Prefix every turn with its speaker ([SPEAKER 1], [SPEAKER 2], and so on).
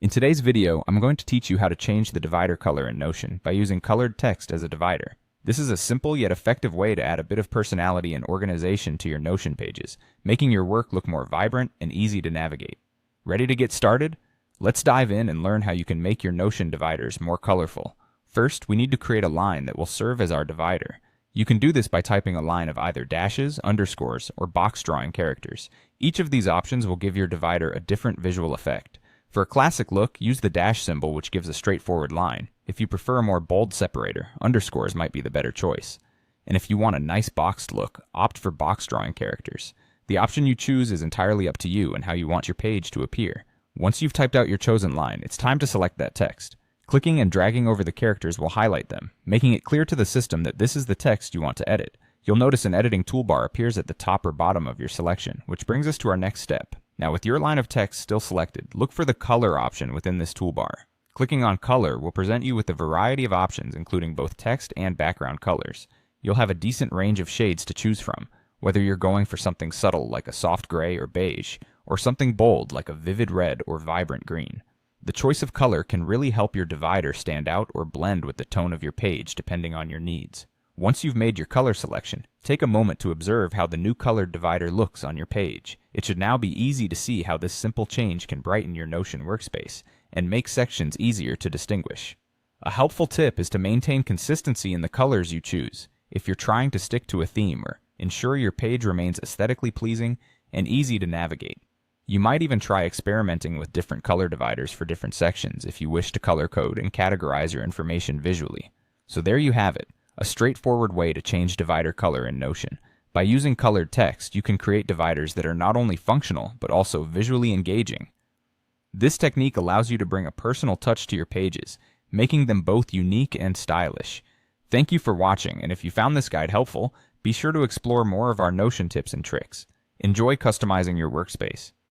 [SPEAKER 1] In today's video, I'm going to teach you how to change the divider color in Notion by using colored text as a divider. This is a simple yet effective way to add a bit of personality and organization to your Notion pages, making your work look more vibrant and easy to navigate. Ready to get started? Let's dive in and learn how you can make your Notion dividers more colorful. First, we need to create a line that will serve as our divider. You can do this by typing a line of either dashes, underscores, or box drawing characters. Each of these options will give your divider a different visual effect. For a classic look, use the dash symbol, which gives a straightforward line. If you prefer a more bold separator, underscores might be the better choice. And if you want a nice boxed look, opt for box drawing characters. The option you choose is entirely up to you and how you want your page to appear. Once you've typed out your chosen line, it's time to select that text. Clicking and dragging over the characters will highlight them, making it clear to the system that this is the text you want to edit. You'll notice an editing toolbar appears at the top or bottom of your selection, which brings us to our next step. Now, with your line of text still selected, look for the color option within this toolbar. Clicking on color will present you with a variety of options, including both text and background colors. You'll have a decent range of shades to choose from, whether you're going for something subtle like a soft gray or beige, or something bold like a vivid red or vibrant green. The choice of color can really help your divider stand out or blend with the tone of your page depending on your needs. Once you've made your color selection, take a moment to observe how the new colored divider looks on your page. It should now be easy to see how this simple change can brighten your Notion workspace and make sections easier to distinguish. A helpful tip is to maintain consistency in the colors you choose if you're trying to stick to a theme, or ensure your page remains aesthetically pleasing and easy to navigate. You might even try experimenting with different color dividers for different sections if you wish to color code and categorize your information visually. So there you have it. A straightforward way to change divider color in Notion. By using colored text, you can create dividers that are not only functional, but also visually engaging. This technique allows you to bring a personal touch to your pages, making them both unique and stylish. Thank you for watching, and if you found this guide helpful, be sure to explore more of our Notion tips and tricks. Enjoy customizing your workspace.